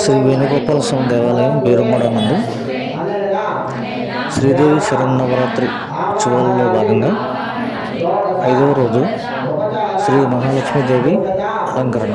శ్రీ వేణుగోపాల స్వామి దేవాలయం బీరమడ నందు శ్రీదేవి శరన్నవరాత్రి ఉత్సవాలలో భాగంగా 5వ రోజు శ్రీ మహాలక్ష్మీదేవి అలంకరణ.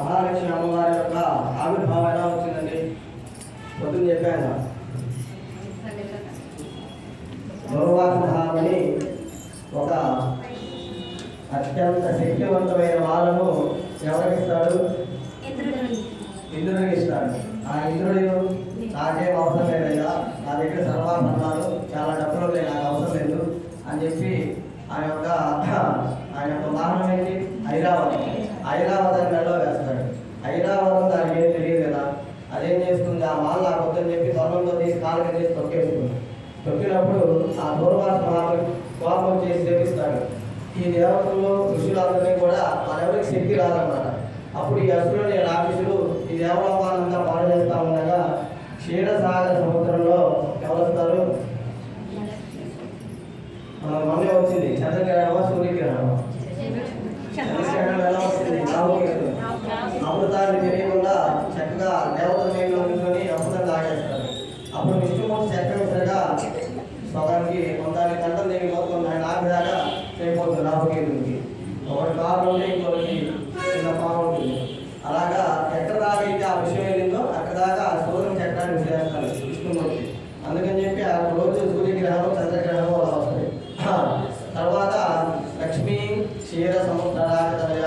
మహాలక్ష్మి అమ్మవారి యొక్క ఆవిర్భావం ఎలా వచ్చిందండి? పొద్దున్న చెప్పాను, గౌరవాసభావని ఒక అత్యంత శక్తివంతమైన వాళ్ళను ఎవరికి ఇస్తాడు? ఇంద్రుడికి ఇస్తాడు. ఆ ఇంద్రుడు నాకేం అవసరం లేదయ్యా, నా దగ్గర సర్వాభరణాలు చాలా డబ్బులు ఉన్నాయి, నాకు అవసరం లేదు అని చెప్పి ఆయన యొక్క వాహనం ఏంటి? ఐరావతం. ఐరావతం మెడలో వేస్తాడు. ఐరావతం దానికి ఏం తెలియదు కదా, అదేం చేస్తుంది, ఆ మాల నాకు వద్దని చెప్పి ధర్మంతో తీసి కాలు కింద తొక్కేస్తుంది. తొక్కినప్పుడు ఆ దూర్వాస మహాబలి కోపం చేసి తెప్పిస్తాడు. ఈ దేవతలు ఋషులందరినీ కూడా మనెవరికి శక్తి రాదన్నమాట. అప్పుడు ఈ అసురుని రాక్షసులు ఈ దేవలోకాలంతా పాడు చేస్తూ ఉండగా క్షీరసాగర సముద్రంలో ఎవరు? మొన్నే వచ్చింది చంద్రగ్రహణమా సూర్యగ్రహణమా? చంద్రగ్రహణం ఎలా వస్తుంది? అమృతాన్ని తెలియకుండా చక్కగా దేవతల మీద ఉంచుకొని అమృతం తాగేస్తారు. అప్పుడు విష్ణుమూర్తి చక్రవర్తిగా సగానికి కొందానికి కంటం దేవి మొత్తం ఆయన ఆపిదాకా చేయబోతుంది రాహుకేతునికి. ఒకటి కారు ఉంటే ఇంకొకటి చిన్న పాము ఉంటుంది. అలాగా ఎక్కడ దాకైతే ఆ విషయం వెళ్ళిందో అక్కడ దాకా ఆ సూర్యుని చక్రాన్ని విసిరేస్తారు విష్ణుమూర్తి. అందుకని చెప్పి ఆ రోజు సూర్యగ్రహణం చంద్రగ్రహణం అలా వస్తుంది. తర్వాత లక్ష్మీ క్షీర సముద్రాయ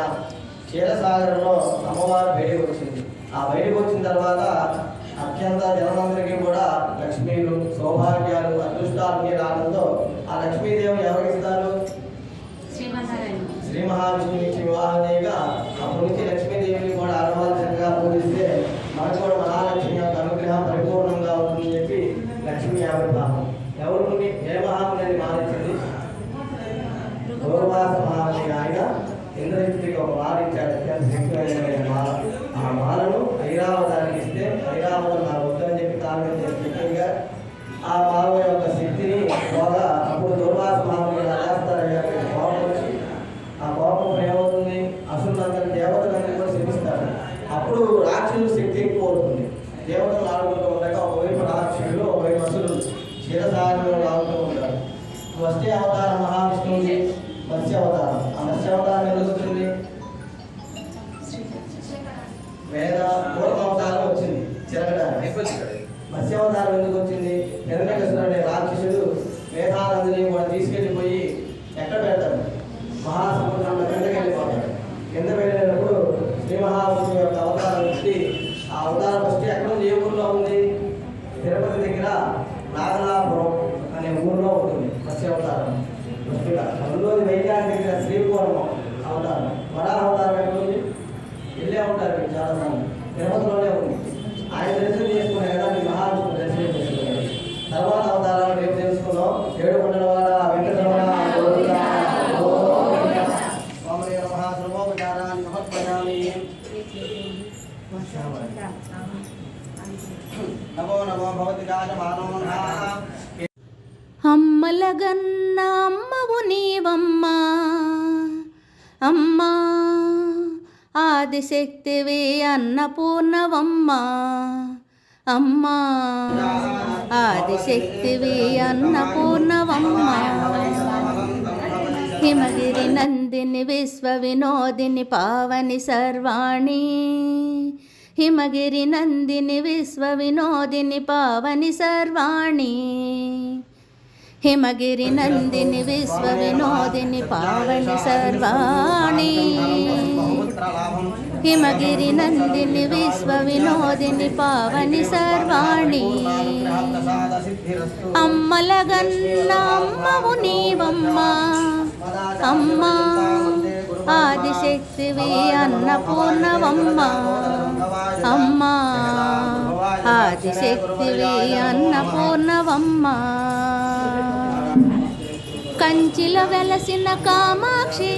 క్షీరసాగరంలో అమ్మవారు బయటకు వచ్చింది. ఆ బయటకు వచ్చిన తర్వాత అత్యంత జనమందరికీ కూడా లక్ష్మీలు, సౌభాగ్యాలు, అదృష్టాలకి రావడంతో ఆ లక్ష్మీదేవి ఎవరికి ఇస్తారు? శ్రీ మహావిష్ణువుకి వివాహం చేయగా అప్పటి నుంచి లక్ష్మీదేవిని కూడా ఆడవాల్సిందిగా పూజిస్తే మనకు కూడా మహాలక్ష్మి యొక్క అనుగ్రహం పరిపూర్ణంగా అవుతుందని చెప్పి లక్ష్మీ ఆవిర్భావం. ఎవరు ఏ మహాముని మారించింది? దూర్వాస మహాముని. ఆయన ఇంద్రజిత్తుకి ఒక మాల ఇచ్చాడు, అత్యంత శక్తివంతమైన మాల. ఆ మాలను ఐరావతానికి ఇస్తే ఐరావతం నా వద్దని చెప్పి తాను చెప్పగా ఆ మాల యొక్క శక్తిని బాగా అప్పుడు దూర్వాస మహాముని రాస్తారని కోపం వచ్చి ఆ కోపం ఏమవుతుంది? అసురులందరి దేవతలందరూ కూడా శిపిస్తారు. అప్పుడు రాక్షసులు శక్తి ఎక్కువ అవుతుంది. దేవతలు ఆడుకుంటూ ఉండగా ఒకవైపు రాక్షసులు, ఒకవైపు అసురులు క్షీరసాగరంలో ఆడుతూ ఉంటారు. వస్తే అవతారం మహావిష్ణువుకి మత్స్య అవతారం. ఆ మత్స్య అవతారం ఎందుకు వచ్చింది? వేద పూర్వ అవతారం వచ్చింది చిరగడానికి. మత్స్య అవతారం ఎందుకు వచ్చింది? హిరణ్యకశిపుడు అనే రాక్షసుడు వేదాలందరినీ కూడా తీసుకెళ్ళిపోయి ఎక్కడ పెడతాడు? మహాసముద్రంలో కిందకి వెళ్ళిపోతాడు. కింద వెళ్ళినప్పుడు శ్రీ మహావిష్ణువు యొక్క అవతారం వచ్చి ఆ అవతారం వస్తే ఎక్కడ ఉంది? ఏ ఊర్లో ఉంది? తిరుపతి దగ్గర నాగలాపురం అనే ఊర్లో ఉంటుంది మత్స్య అవతారం. అందులోని వైద్యాన్ని దగ్గర శ్రీకూర్మం అవతారం. వరాహ అవతారం ఎక్కడ ఉంది? వెళ్ళే ఉంటారు మీకు చాలా మంది. తిరుపతిలోనే ఉంది. ఆయన దర్శనం చేసుకునే కదా మీ మహావిష్ణువు దర్శనం చేసుకున్నారు. తర్వాత అవతారాలు రేపు తెలుసుకున్నాం. 7 కొండల వాడ వెంకటరమణ మహాశ్రమోపచారాన్ని సమర్పయామి. నమో నమో భవతి రాజమానో అమ్మలగన్న అమ్మవు నీవమ్మా, అమ్మా ఆదిశక్తివే అన్నపూర్ణవమ్మా, అమ్మా ఆదిశక్తివే అన్నపూర్ణవమ్మా. హిమగిరి నందిని విశ్వ వినోదిని పావని సర్వాణి, హిమగిరి నందిని విశ్వ వినోదిని పావని సర్వాణి హిమగిరి నందిని విశ్వ వినోదిని పావని సర్వాణి హిమగిరి నందిని విశ్వ వినోదిని పావని సర్వాణి అమ్మలగన్న అమ్మవు నీవమ్మ అమ్మ ఆదిశక్తివి అన్నపూర్ణవమ్మ అమ్మ ఆదిశక్తివి అన్నపూర్ణవమ్మ కంచిలో వెలసిన కామాక్షి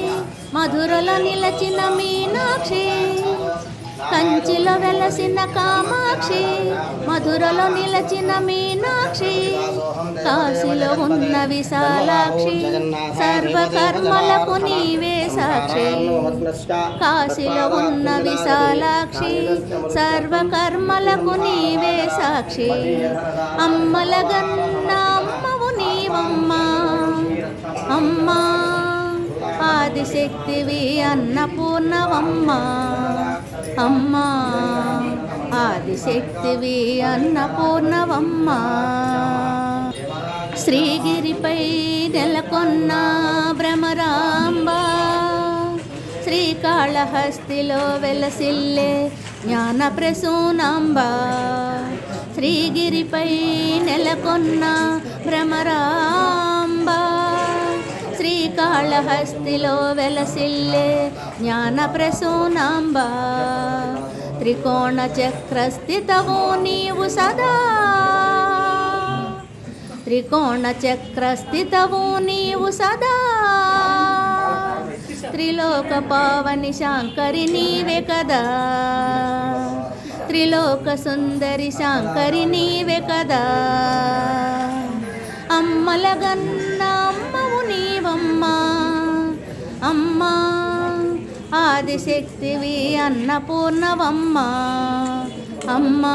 మధురలో నిలచిన మీనాక్షి కంచిలో వెలసిన కామాక్షి మధురలో నిలచిన మీనాక్షి కాశీలో ఉన్న విశాలాక్షి సర్వకర్మలకు నీవే సాక్షి కాశీలో ఉన్న విశాలాక్షి సర్వకర్మలకు నీవే సాక్షి అమ్మలగన్న అమ్మవు నీవమ్మ అమ్మ ఆదిశక్తివి అన్నపూర్ణవమ్మ అమ్మ ఆదిశక్తివి అన్నపూర్ణవమ్మ శ్రీగిరిపై నెలకొన్న భ్రమరాంబ శ్రీకాళహస్తిలో వెలసిల్లే జ్ఞాన ప్రసూనాంబ శ్రీగిరిపై నెలకొన్న భ్రమరాంబ శ్రీకాళహస్తిలో వెలసిల్లే జ్ఞాన ప్రసూనాంబ త్రికోణ చక్రస్థితవు నీవు సదా త్రికోణ చక్రస్థితవు నీవు సదా త్రిలోక పావని శాంకరి నీవే కదా త్రిలోక సుందరి శాంకరి నీవే కదా అమ్మలగన్న అమ్మవు నీవమ్మ అమ్మ ఆదిశక్తివి అన్నపూర్ణవమ్మ అమ్మ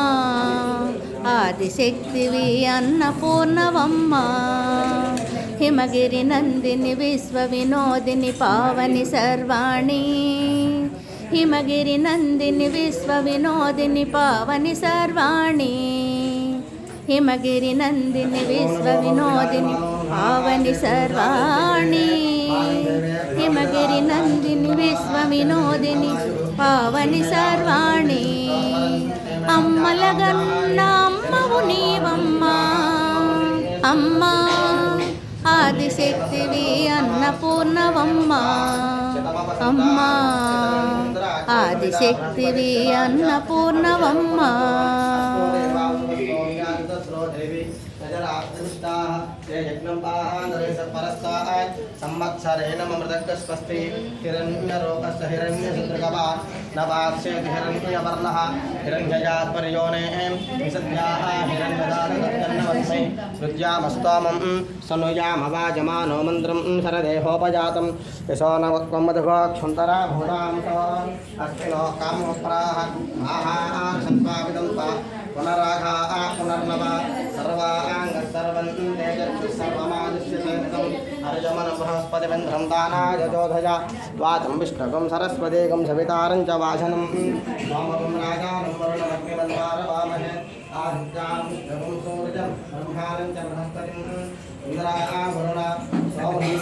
ఆదిశక్తివి అన్నపూర్ణవమ్మ హిమగిరి నందిని విశ్వ వినోదిని పావని సర్వాణి హిమగిరి నందిని విశ్వ వినోదిని పావని సర్వాణి హిమగిరి నందిని విశ్వ వినోదిని పావని సర్వాణి హిమగిరి నందిని విశ్వ వినోదిని పావని సర్వాణి అమ్మలగన్న అమ్మవు నీవమ్మ అమ్మ ఆదిశక్తివి అన్నపూర్ణవమ్మ అమ్మ ఆదిశక్తివి అన్నపూర్ణవమ్మ సంవత్సరేణ మృదస్వస్తి హిరణ్యరోగస్య హిరణ్యశుద్రగవా నవాస్య హిరణ్యవర్ణః హిరణ్యయాత్పర్యోనే విసద్యాః హిరణ్యదానవస్మై రుద్యామస్తోమం సనుయామవాజమానో మంత్రం శరదేహోపజాతం యశోనవత్వమధుగోక్షుంతరా భూతాం అస్మినో కామోప్రాః ఆహాసంత్వావిదంత పునరాఘా పునర్నవ సర్వాంగ సర్వం తేజస్సు సర్వమాదిశ్యతం హరిజమన బృహస్పతిబంధ్రం దానాయజోధజ ద్వాతం విష్ణుగం సరస్వతీగం సవితారం చ వాసనం వామకం రాజానం వరుణమగ్నిమన్వారవామహే ఆదిత్యాం విష్ణుగం సూర్యం బ్రహ్మాణం చ బృహస్పతిం ఇంద్రాణా వరుణ సౌమ్యం